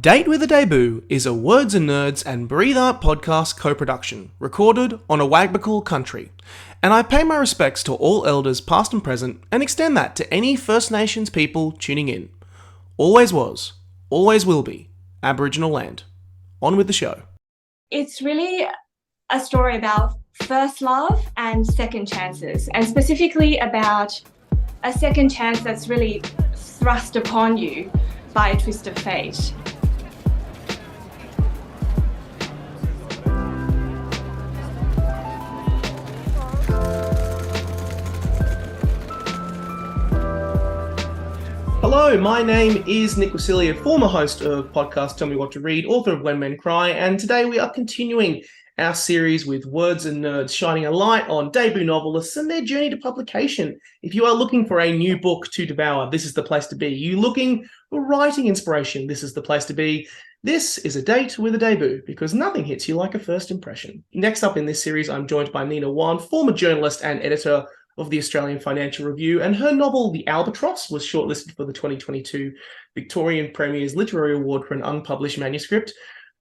Date with a Debut is a Words and Nerds and Breathe Art podcast co-production, recorded on Awabakal Country, and I pay my respects to all elders past and present and extend that to any First Nations people tuning in. Always was, always will be, Aboriginal land. On with the show. It's really a story about first love and second chances, and specifically about a second chance that's really thrust upon you by a twist of fate. Hello, my name is Nick Wasiliev, former host of podcast Tell Me What to Read, author of When Men Cry, and today we are continuing our series with Words and Nerds, shining a light on debut novelists and their journey to publication. If you are looking for a new book to devour, this is the place to be. You looking for writing inspiration, this is the place to be. This is a date with a debut, because nothing hits you like a first impression. Next up in this series, I'm joined by Nina Wan, former journalist and editor of the Australian Financial Review, and her novel, The Albatross, was shortlisted for the 2022 Victorian Premier's Literary Award for an unpublished manuscript.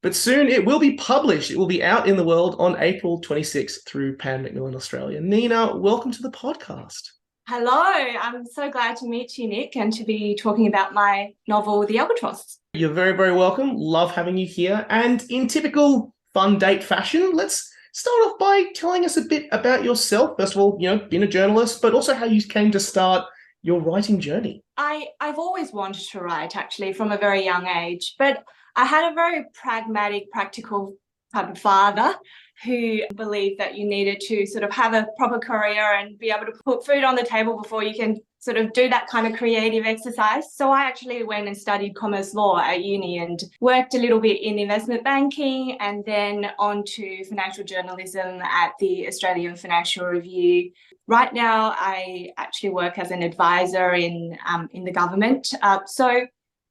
But soon it will be published. It will be out in the world on April 26th through Macmillan Australia. Nina, welcome to the podcast. Hello, I'm so glad to meet you, Nick, and to be talking about my novel, The Albatross. You're very, very welcome. Love having you here. And in typical fun date fashion, let's start off by telling us a bit about yourself. First of all, being a journalist, but also how you came to start your writing journey. I've always wanted to write, actually, from a very young age, but I had a very pragmatic, practical type of father who believed that you needed to sort of have a proper career and be able to put food on the table before you can sort of do that kind of creative exercise. So I actually went and studied commerce law at uni and worked a little bit in investment banking and then on to financial journalism at the Australian Financial Review. Right now, I actually work as an advisor in the government. So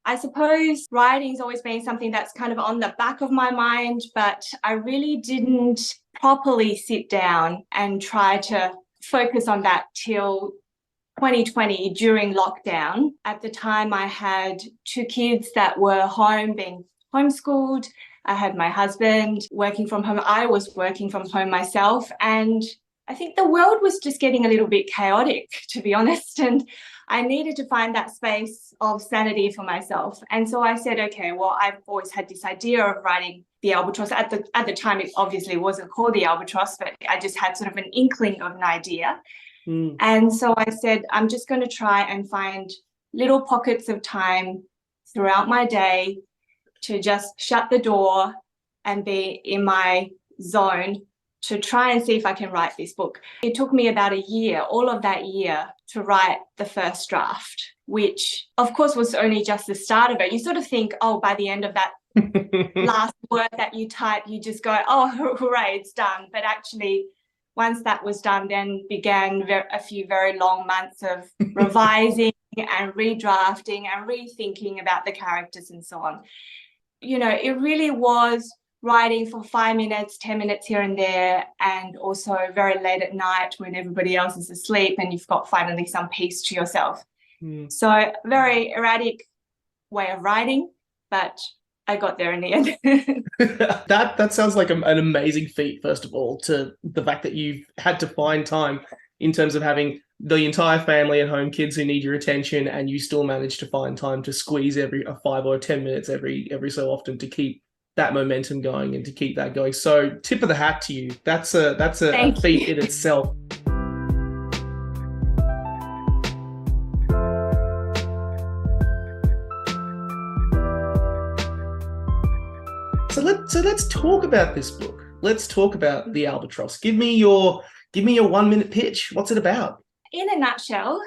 I suppose writing's always been something that's kind of on the back of my mind, but I really didn't properly sit down and try to focus on that till 2020 during lockdown. At the time, I had two kids that were home being homeschooled. I had my husband working from home. I was working from home myself. And I think the world was just getting a little bit chaotic, to be honest. And I needed to find that space of sanity for myself. And so I said, okay, well, I've always had this idea of writing The Albatross. At the time, it obviously wasn't called The Albatross, but I just had sort of an inkling of an idea. And so I said, I'm just going to try and find little pockets of time throughout my day to just shut the door and be in my zone to try and see if I can write this book. It took me about a year, all of that year, to write the first draft, which of course was only just the start of it. You sort of think, oh, by the end of that last word that you type, you just go, oh, hooray, it's done. But actually, once that was done, then began a few very long months of revising and redrafting and rethinking about the characters and so on. It really was writing for 5 minutes, 10 minutes here and there, and also very late at night when everybody else is asleep and you've got finally some peace to yourself. So very erratic way of writing, but I got there in the end. That sounds like an amazing feat, first of all, to the fact that you've had to find time in terms of having the entire family at home, kids who need your attention, and you still manage to find time to squeeze every 5 or 10 minutes every so often to keep that momentum going and to keep that going. So tip of the hat to you. That's a feat in itself. So let's talk about this book. Let's talk about The Albatross. Give me your 1 minute pitch. What's it about? In a nutshell,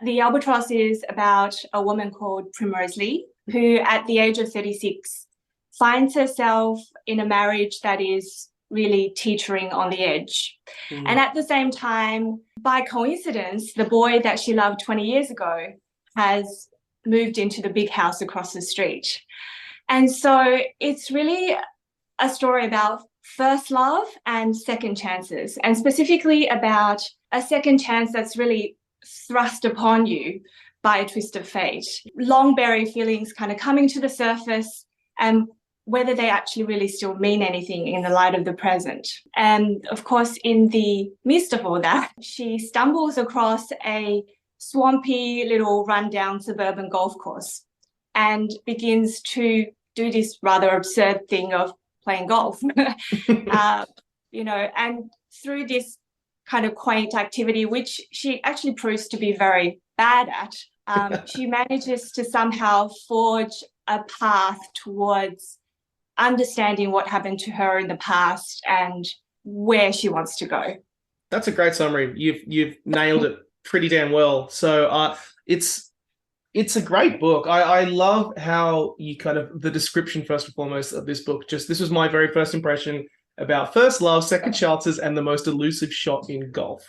The Albatross is about a woman called Primrose Lee, who at the age of 36 finds herself in a marriage that is really teetering on the edge. And at the same time, by coincidence, the boy that she loved 20 years ago has moved into the big house across the street. And so it's really a story about first love and second chances, and specifically about a second chance that's really thrust upon you by a twist of fate. Long buried feelings kind of coming to the surface, and whether they actually really still mean anything in the light of the present. And of course, in the midst of all that, she stumbles across a swampy little rundown suburban golf course and begins to do this rather absurd thing of playing golf. And through this kind of quaint activity, which she actually proves to be very bad at, she manages to somehow forge a path towards understanding what happened to her in the past and where she wants to go. That's a great summary. You've nailed it pretty damn well. So it's a great book. I love how you kind of, the description first and foremost of this book, this was my very first impression about first love, second chances, and the most elusive shot in golf,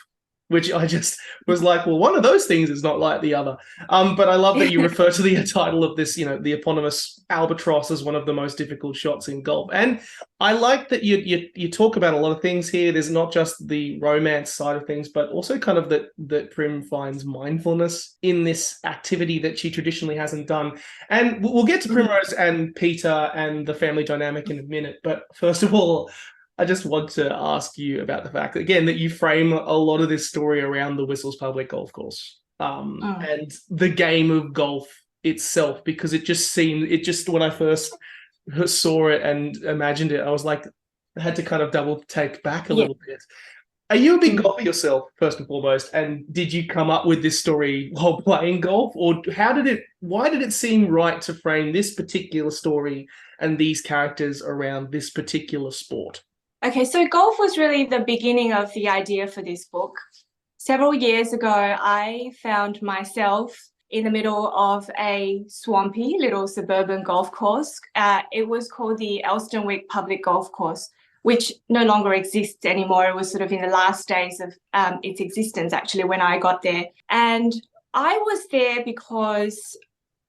which I just was like, well, one of those things is not like the other. But I love that you refer to the title of this, the eponymous Albatross as one of the most difficult shots in golf. And I like that you talk about a lot of things here. There's not just the romance side of things, but also kind of that Prim finds mindfulness in this activity that she traditionally hasn't done. And we'll get to Primrose and Peter and the family dynamic in a minute. But first of all, I just want to ask you about the fact, again, that you frame a lot of this story around the Whistles Public Golf Course and the game of golf itself, because it just when I first saw it and imagined it, I was like, I had to kind of double take back a little bit. Are you a big golfer yourself, first and foremost? And did you come up with this story while playing golf? Or why did it seem right to frame this particular story and these characters around this particular sport? Okay, so golf was really the beginning of the idea for this book. Several years ago, I found myself in the middle of a swampy little suburban golf course. It was called the Elstonwick Public Golf Course, which no longer exists anymore. It was sort of in the last days of its existence, actually, when I got there. And I was there because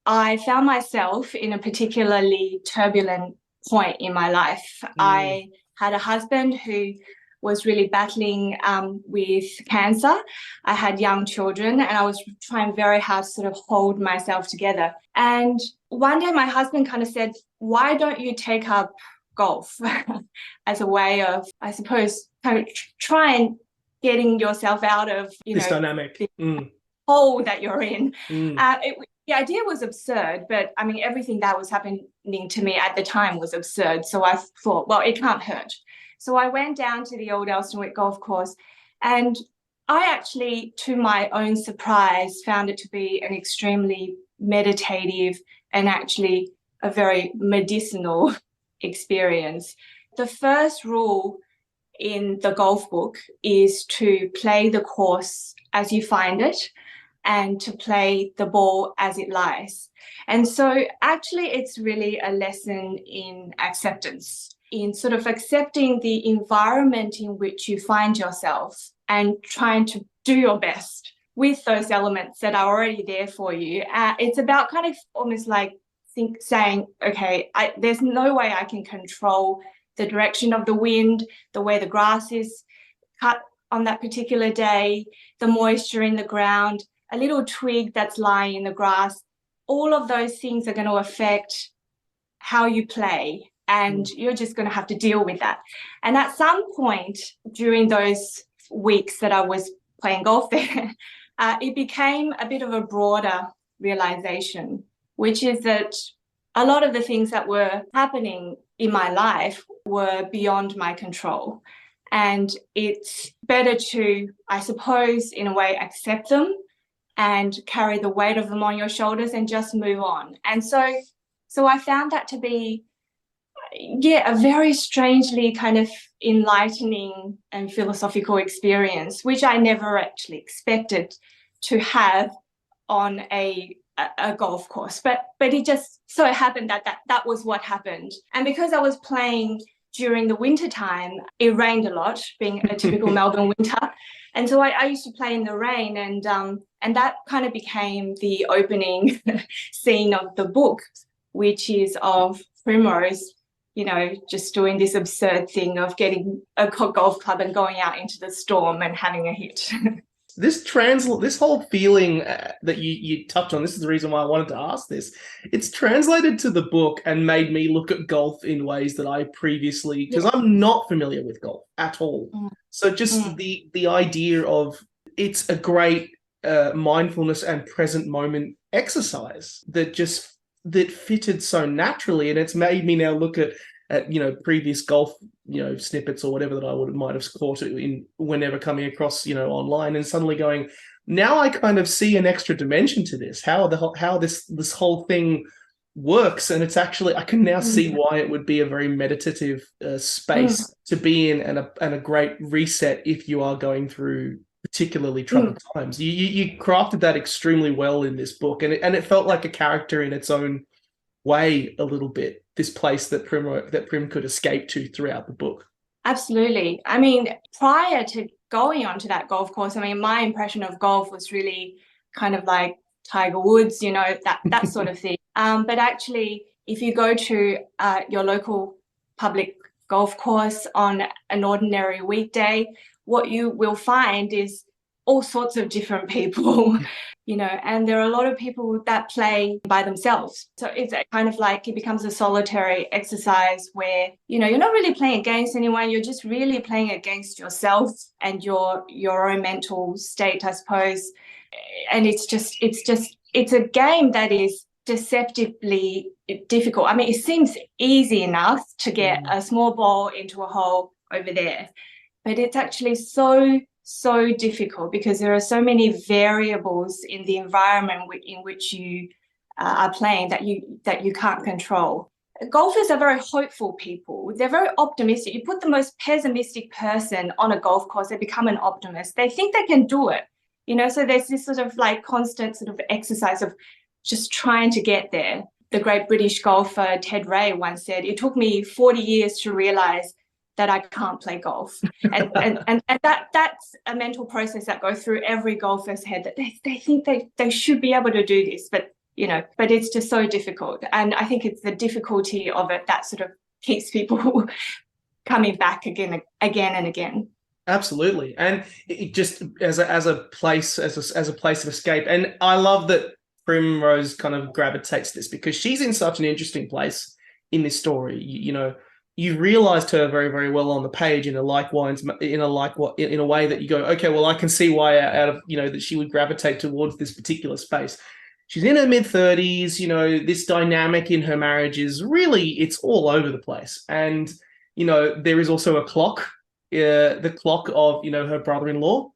I found myself in a particularly turbulent point in my life. I had a husband who was really battling with cancer. I had young children and I was trying very hard to sort of hold myself together. And one day my husband kind of said, why don't you take up golf as a way of, I suppose, kind of try and getting yourself out of, this dynamic hole that you're in. The idea was absurd, but I mean, everything that was happening to me at the time was absurd. So I thought, well, it can't hurt. So I went down to the old Elstonwick golf course, and I actually, to my own surprise, found it to be an extremely meditative and actually a very medicinal experience. The first rule in the golf book is to play the course as you find it, and to play the ball as it lies. And so actually it's really a lesson in acceptance, in sort of accepting the environment in which you find yourself and trying to do your best with those elements that are already there for you. It's about kind of almost like saying, okay, there's no way I can control the direction of the wind, the way the grass is cut on that particular day, the moisture in the ground, a little twig that's lying in the grass. All of those things are going to affect how you play, and you're just going to have to deal with that. And at some point during those weeks that I was playing golf there, it became a bit of a broader realization, which is that a lot of the things that were happening in my life were beyond my control. And it's better to, I suppose, in a way, accept them and carry the weight of them on your shoulders and just move on. And so I found that to be, a very strangely kind of enlightening and philosophical experience, which I never actually expected to have on a golf course. But it just so happened that was what happened. And because I was playing during the winter time, it rained a lot, being a typical Melbourne winter. And so I used to play in the rain, and that kind of became the opening scene of the book, which is of Primrose, just doing this absurd thing of getting a golf club and going out into the storm and having a hit. this whole feeling that you touched on. This is the reason why I wanted to ask this. It's translated to the book and made me look at golf in ways that I previously, because I'm not familiar with golf at all. So just the idea of it's a great mindfulness and present moment exercise that fitted so naturally, and it's made me now look at previous golf snippets or whatever that I might have caught it in whenever coming across online, and suddenly going, now I kind of see an extra dimension to this, how this whole thing works, and it's actually, I can now see why it would be a very meditative space to be in, and a great reset if you are going through particularly troubled times. You crafted that extremely well in this book, and it felt like a character in its own way a little bit, this place that Prim could escape to throughout the book. Absolutely. I mean, prior to going onto that golf course, I mean, my impression of golf was really kind of like Tiger Woods, that sort of thing. But actually, if you go to your local public golf course on an ordinary weekday, what you will find is all sorts of different people, and there are a lot of people that play by themselves. So it's kind of like it becomes a solitary exercise where, you're not really playing against anyone. You're just really playing against yourself and your own mental state, I suppose. And it's a game that is deceptively difficult. I mean, it seems easy enough to get a small ball into a hole over there, but it's actually so difficult because there are so many variables in the environment in which you are playing that you can't control. Golfers are very hopeful people. They're very optimistic. You put the most pessimistic person on a golf course, they become an optimist. They think they can do it, so there's this sort of like constant sort of exercise of just trying to get there. The great British golfer Ted Ray once said, "It took me 40 years to realize that I can't play golf." and that's a mental process that goes through every golfer's head, that they think they should be able to do this, but it's just so difficult. And I think it's the difficulty of it that sort of keeps people coming back again and again. Absolutely. And it just as a place of escape. And I love that Primrose kind of gravitates this, because she's in such an interesting place in this story. You realized her very, very well on the page in a way that you go, okay, well, I can see why that she would gravitate towards this particular space. She's in her mid-30s, this dynamic in her marriage is really, it's all over the place. And, there is also a clock, the clock of, her brother-in-law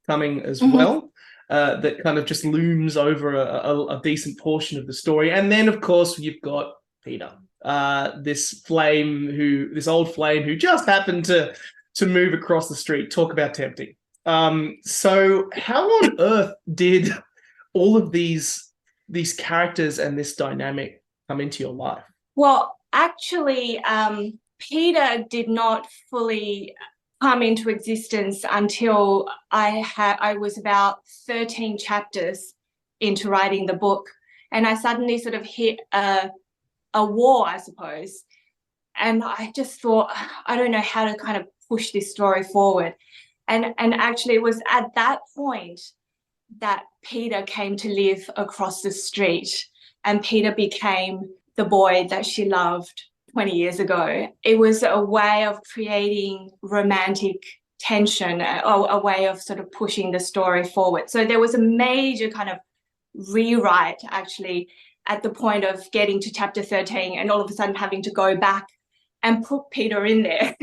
coming as well, that kind of just looms over a decent portion of the story. And then, of course, you've got Peter. This old flame who just happened to move across the street. Talk about tempting. So how on earth did all of these characters and this dynamic come into your life? Well, actually, Peter did not fully come into existence until I was about 13 chapters into writing the book, and I suddenly sort of hit a wall, I suppose. And I just thought, I don't know how to kind of push this story forward. And actually it was at that point that Peter came to live across the street, and Peter became the boy that she loved 20 years ago. It was a way of creating romantic tension, a way of sort of pushing the story forward. So there was a major kind of rewrite actually at the point of getting to chapter 13 and all of a sudden having to go back and put Peter in there.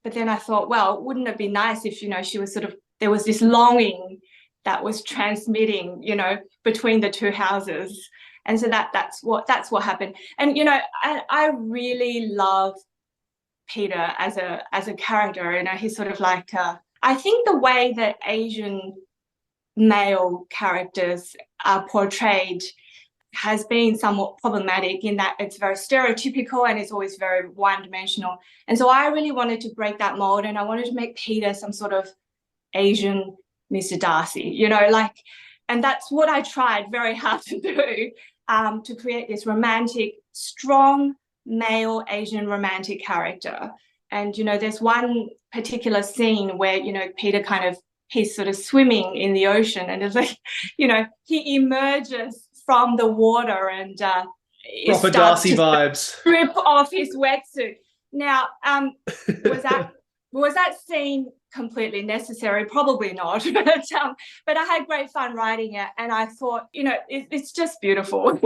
But then I thought, well, wouldn't it be nice if, she was sort of, there was this longing that was transmitting, between the two houses. And so that's what happened. And, I really love Peter as a character. He's sort of like, I think the way that Asian male characters are portrayed has been somewhat problematic in that it's very stereotypical and it's always very one-dimensional. And so I really wanted to break that mold, and I wanted to make Peter some sort of Asian Mr. Darcy, and that's what I tried very hard to do, to create this romantic, strong male Asian romantic character. And, there's one particular scene where, Peter kind of he's sort of swimming in the ocean, and it's like, he emerges from the water and proper Darcy vibes. Strip off his wetsuit. Now, was that scene completely necessary? Probably not, but I had great fun writing it, and I thought, it's just beautiful.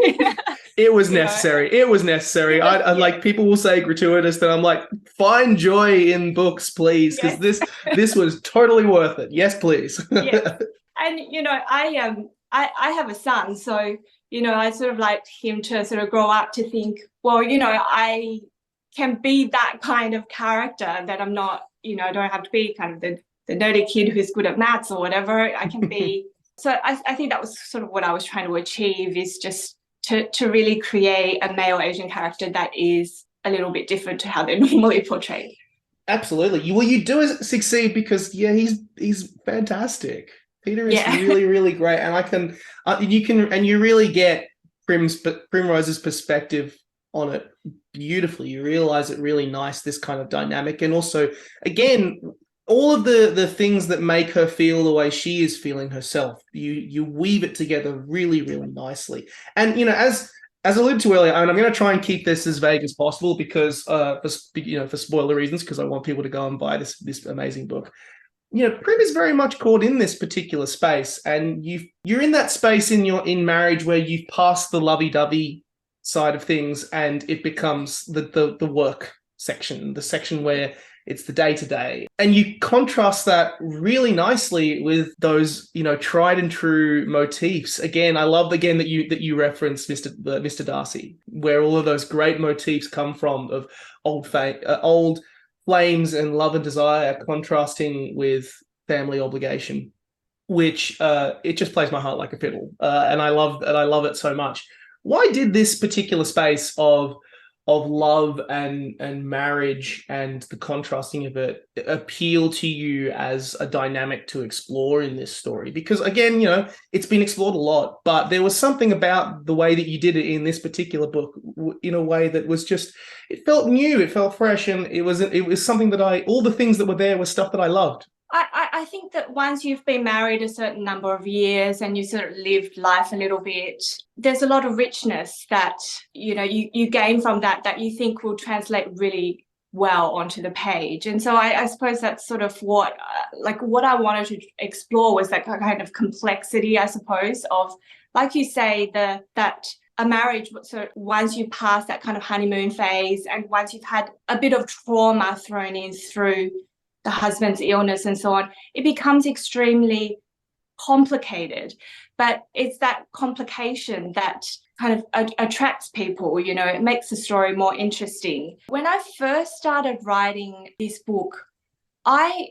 It was necessary. It was necessary. I like, people will say gratuitous, then I'm like, find joy in books, please, because this was totally worth it. Yes, please. Yes. And I have a son, so I sort of like him to sort of grow up to think, well, I can be that kind of character, that I'm not, I don't have to be kind of the nerdy kid who's good at maths or whatever. I can be. So I think that was sort of what I was trying to achieve, is just to really create a male Asian character that is a little bit different to how they're normally portrayed. Absolutely. Well, you do succeed because he's fantastic. Peter is really, really great, and you really get Primrose's perspective on it beautifully. You realize it really nice, this kind of dynamic, and also, again, all of the things that make her feel the way she is feeling herself. You weave it together really, really nicely. And as alluded to earlier, and I'm going to try and keep this as vague as possible because for spoiler reasons, because I want people to go and buy this amazing book. Prim is very much caught in this particular space, and you're in that space in marriage where you've passed the lovey-dovey side of things, and it becomes the work section, the section where it's the day-to-day. And you contrast that really nicely with those, tried and true motifs. Again, I love that you referenced Mr. Darcy, where all of those great motifs come from, of old flames and love and desire contrasting with family obligation, which it just plays my heart like a fiddle. And I love it so much. Why did this particular space of love and marriage and the contrasting of it appeal to you as a dynamic to explore in this story? Because again, it's been explored a lot, but there was something about the way that you did it in this particular book in a way that was just, it felt new, it felt fresh, and it was something that all the ththings that were there were stuff that I loved. I think that once you've been married a certain number of years and you sort of lived life a little bit, there's a lot of richness that, you gain from that you think will translate really well onto the page. And so I suppose that's sort of what I wanted to explore, was that kind of complexity, I suppose, of, like you say, that a marriage, so once you pass that kind of honeymoon phase, and once you've had a bit of trauma thrown in through the husband's illness and so on, it becomes extremely complicated. But it's that complication that kind of attracts people, it makes the story more interesting. When I first started writing this book, I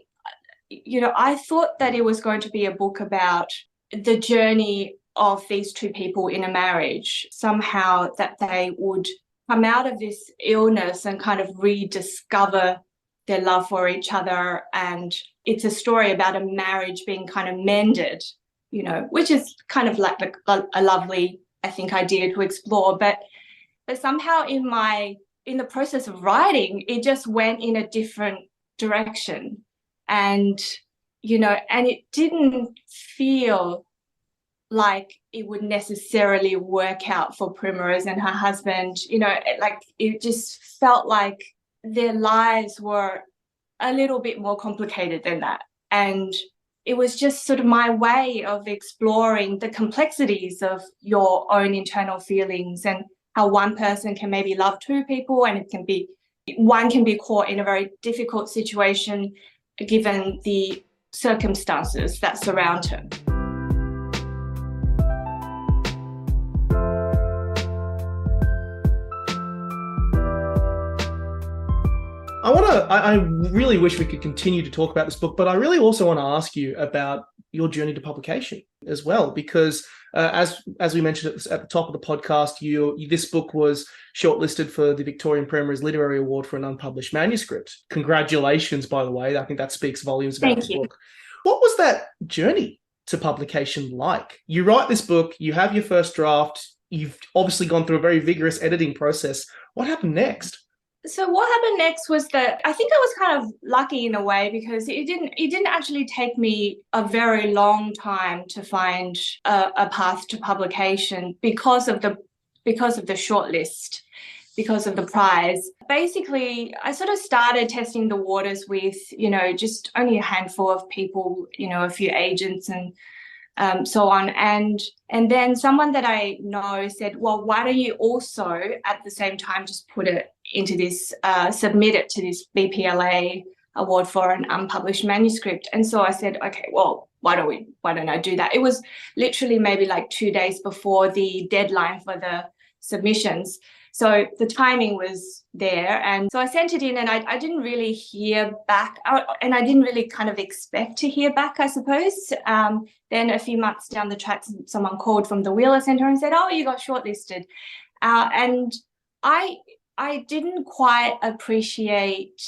thought that it was going to be a book about the journey of these two people in a marriage, somehow that they would come out of this illness and kind of rediscover their love for each other. And it's a story about a marriage being kind of mended, which is kind of like a lovely, I think, idea to explore. But somehow in the process of writing, it just went in a different direction. And, and it didn't feel like it would necessarily work out for Primrose and her husband. It just felt like their lives were a little bit more complicated than that. And it was just sort of my way of exploring the complexities of your own internal feelings, and how one person can maybe love two people, and one can be caught in a very difficult situation given the circumstances that surround her. I really wish we could continue to talk about this book, but I really also want to ask you about your journey to publication as well, because as we mentioned at the top of the podcast, this book was shortlisted for the Victorian Primrose Literary Award for an unpublished manuscript. Congratulations, by the way. I think that speaks volumes about the book. What was that journey to publication like? You write this book, you have your first draft, you've obviously gone through a very vigorous editing process. What happened next? So what happened next was that I think I was kind of lucky in a way, because it didn't actually take me a very long time to find a path to publication because of the shortlist, because of the prize. Basically, I sort of started testing the waters with, just only a handful of people, a few agents and so on. And then someone that I know said, well, why don't you also at the same time just put it into this, submit it to this BPLA award for an unpublished manuscript. And so I said, okay, well, why don't I do that? It was literally maybe like 2 days before the deadline for the submissions. So the timing was there. And so I sent it in, and I didn't really hear back, and I didn't really kind of expect to hear back, I suppose. Then a few months down the track, someone called from the Wheeler Centre and said, oh, you got shortlisted. And I didn't quite appreciate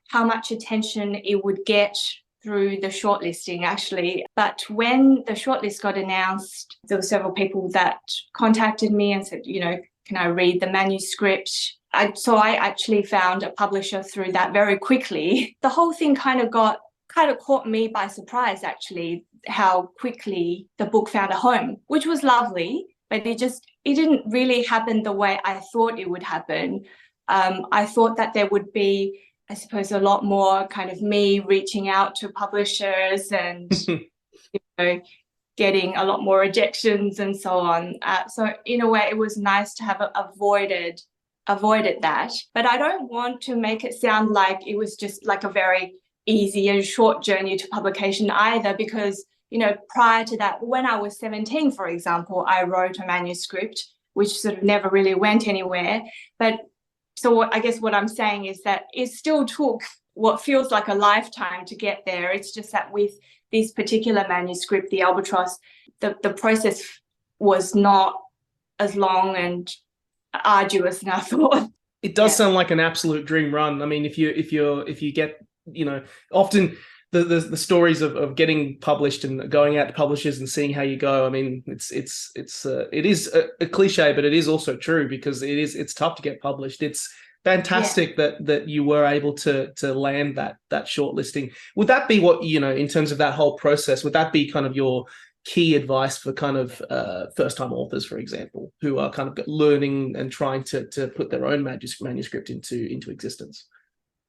how much attention it would get through the shortlisting, actually. But when the shortlist got announced, there were several people that contacted me and said, can I read the manuscript? So I actually found a publisher through that very quickly. The whole thing kind of caught me by surprise, actually, how quickly the book found a home, which was lovely, but it didn't really happen the way I thought it would happen. I thought that there would be, I suppose, a lot more kind of me reaching out to publishers and getting a lot more rejections and so on. So in a way, it was nice to have avoided that. But I don't want to make it sound like it was just like a very easy and short journey to publication either, because, prior to that, when I was 17, for example, I wrote a manuscript which sort of never really went anywhere. But so I guess what I'm saying is that it still took what feels like a lifetime to get there. It's just that with this particular manuscript, the Albatross, the process was not as long and arduous as I thought. It does sound like an absolute dream run. I mean, if you get, often the stories of getting published and going out to publishers and seeing how you go. I mean, it is a cliche, but it is also true, because it's tough to get published. It's fantastic that you were able to land that shortlisting. Would that be what, in terms of that whole process, would that be kind of your key advice for kind of first-time authors, for example, who are kind of learning and trying to put their own manuscript into existence?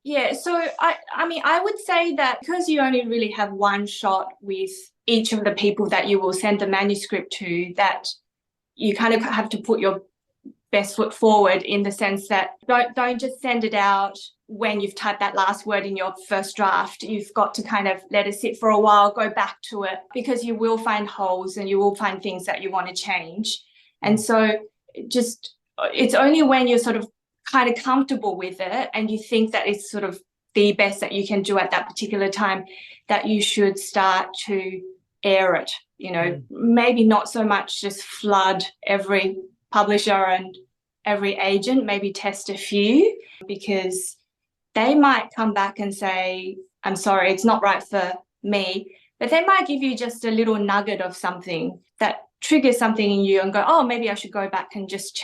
Yeah, so I mean, I would say that because you only really have one shot with each of the people that you will send the manuscript to, that you kind of have to put your best foot forward, in the sense that don't just send it out when you've typed that last word in your first draft. You've got to kind of let it sit for a while, go back to it, because you will find holes and you will find things that you want to change. And so it's only when you're sort of kind of comfortable with it and you think that it's sort of the best that you can do at that particular time that you should start to air it. Maybe not so much just flood every publisher and every agent, maybe test a few, because they might come back and say, I'm sorry, it's not right for me, but they might give you just a little nugget of something that triggers something in you and go, oh, maybe I should go back and just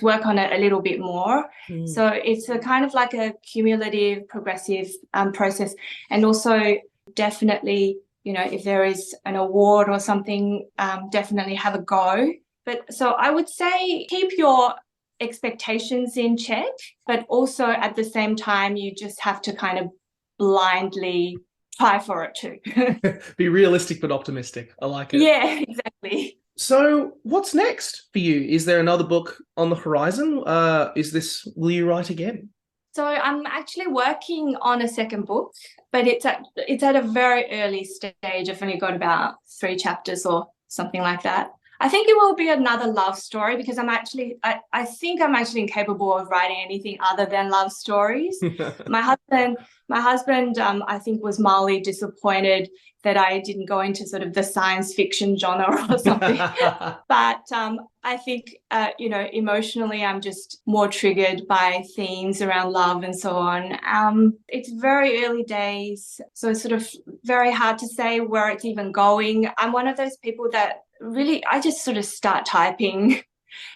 work on it a little bit more. So it's a kind of like a cumulative, progressive process. And also definitely, if there is an award or something, definitely have a go. But so I would say keep your expectations in check, but also at the same time, you just have to kind of blindly try for it too. Be realistic but optimistic. I like it. Yeah, exactly. So what's next for you? Is there another book on the horizon? Will you write again? So I'm actually working on a second book, but it's at a very early stage. I've only got about 3 chapters or something like that. I think it will be another love story, because I think I'm actually incapable of writing anything other than love stories. My husband, I think, was mildly disappointed that I didn't go into sort of the science fiction genre or something. But I think, emotionally, I'm just more triggered by themes around love and so on. It's very early days, so it's sort of very hard to say where it's even going. I'm one of those people that really, I just sort of start typing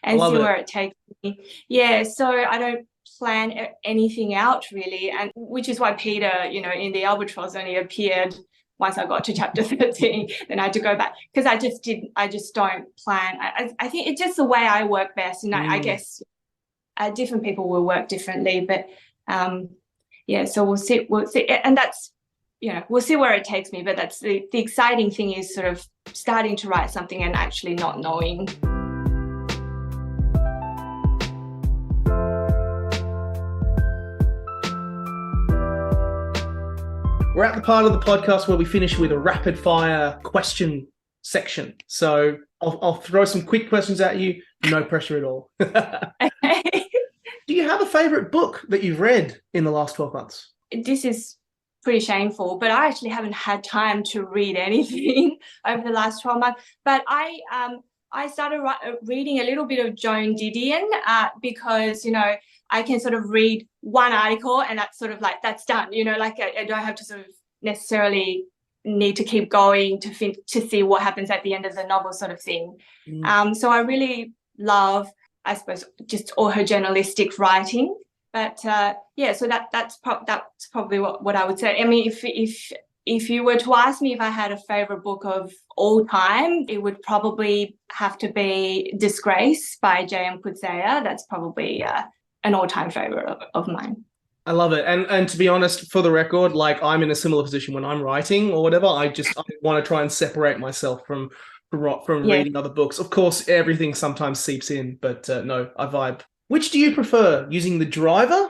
and see where it takes me. Yeah, so I don't plan anything out really, and which is why Peter, in the Albatross only appeared once I got to chapter 13. Then I had to go back because I just don't plan. I think it's just the way I work best, and I guess different people will work differently, but so we'll see, and that's, we'll see where it takes me, but that's the exciting thing, is sort of starting to write something and actually not knowing. We're at the part of the podcast where we finish with a rapid fire question section. So I'll throw some quick questions at you. No pressure at all. Okay. Do you have a favorite book that you've read in the last 12 months? This is pretty shameful, but I actually haven't had time to read anything over the last 12 months. But I started reading a little bit of Joan Didion because, I can sort of read one article and that's sort of like, that's done, I don't have to sort of necessarily need to keep going to see what happens at the end of the novel, sort of thing. So I really love, I suppose, just all her journalistic writing. But so that's probably what I would say. I mean, if you were to ask me if I had a favorite book of all time, it would probably have to be Disgrace by J.M. Coetzee. That's probably an all-time favorite of mine. I love it. And to be honest, for the record, like, I'm in a similar position when I'm writing or whatever. I want to try and separate myself from reading other books. Of course, everything sometimes seeps in, but no, I vibe. Which do you prefer, using the driver,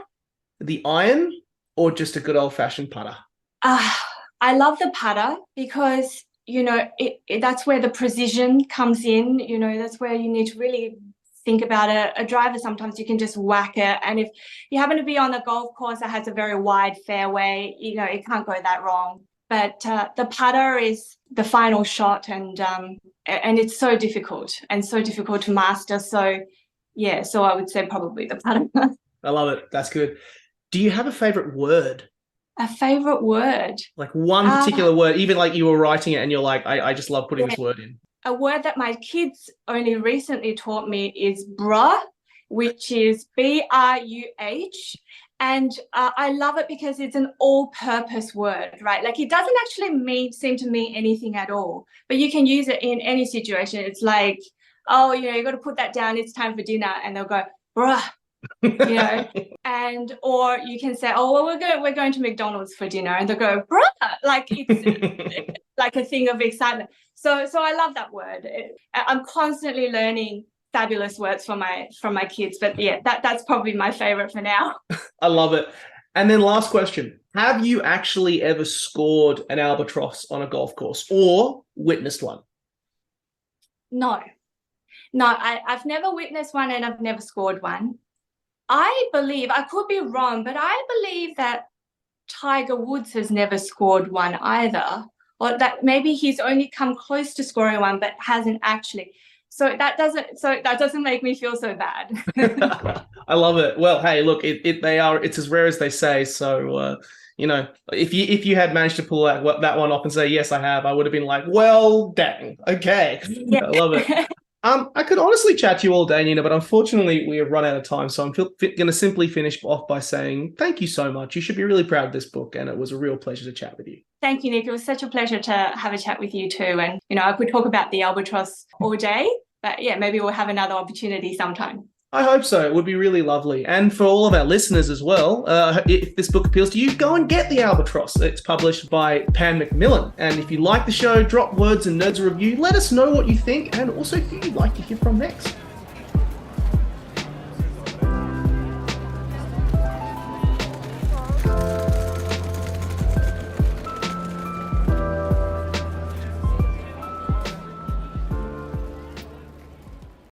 the iron, or just a good old-fashioned putter? I love the putter because, that's where the precision comes in. That's where you need to really think about it. A driver, sometimes you can just whack it. And if you happen to be on a golf course that has a very wide fairway, it can't go that wrong. But the putter is the final shot, and it's so difficult to master. So I would say probably the putter. I love it. That's good. Do you have a favorite word? A favorite word? Like one particular word, even like you were writing it and you're like, I just love putting this word in. A word that my kids only recently taught me is bruh, which is B-R-U-H. And I love it because it's an all-purpose word, right? Like, it doesn't actually seem to mean anything at all, but you can use it in any situation. It's like, oh, you got to put that down. It's time for dinner. And they'll go, bruh, and, or you can say, oh, well, we're going to McDonald's for dinner. And they'll go, bruh, like it's like a thing of excitement. So I love that word. I'm constantly learning fabulous words from my kids, but that's probably my favorite for now. I love it. And then last question, have you actually ever scored an albatross on a golf course or witnessed one? No, I've never witnessed one and I've never scored one. I believe, I could be wrong, but I believe that Tiger Woods has never scored one either, or that maybe he's only come close to scoring one but hasn't actually. So that doesn't make me feel so bad. I love it. Well, hey, look, it's as rare as they say. So if you had managed to pull that one off and say yes, I have, I would have been like, well, dang, okay, yeah. I love it. I could honestly chat to you all day, Nina, but unfortunately we have run out of time. So I'm going to simply finish off by saying thank you so much. You should be really proud of this book, and it was a real pleasure to chat with you. Thank you, Nick. It was such a pleasure to have a chat with you too. And, I could talk about the Albatross all day, but maybe we'll have another opportunity sometime. I hope so. It would be really lovely. And for all of our listeners as well, if this book appeals to you, go and get The Albatross. It's published by Macmillan. And if you like the show, drop Words and Nerds a review. Let us know what you think, and also who you'd like to hear from next.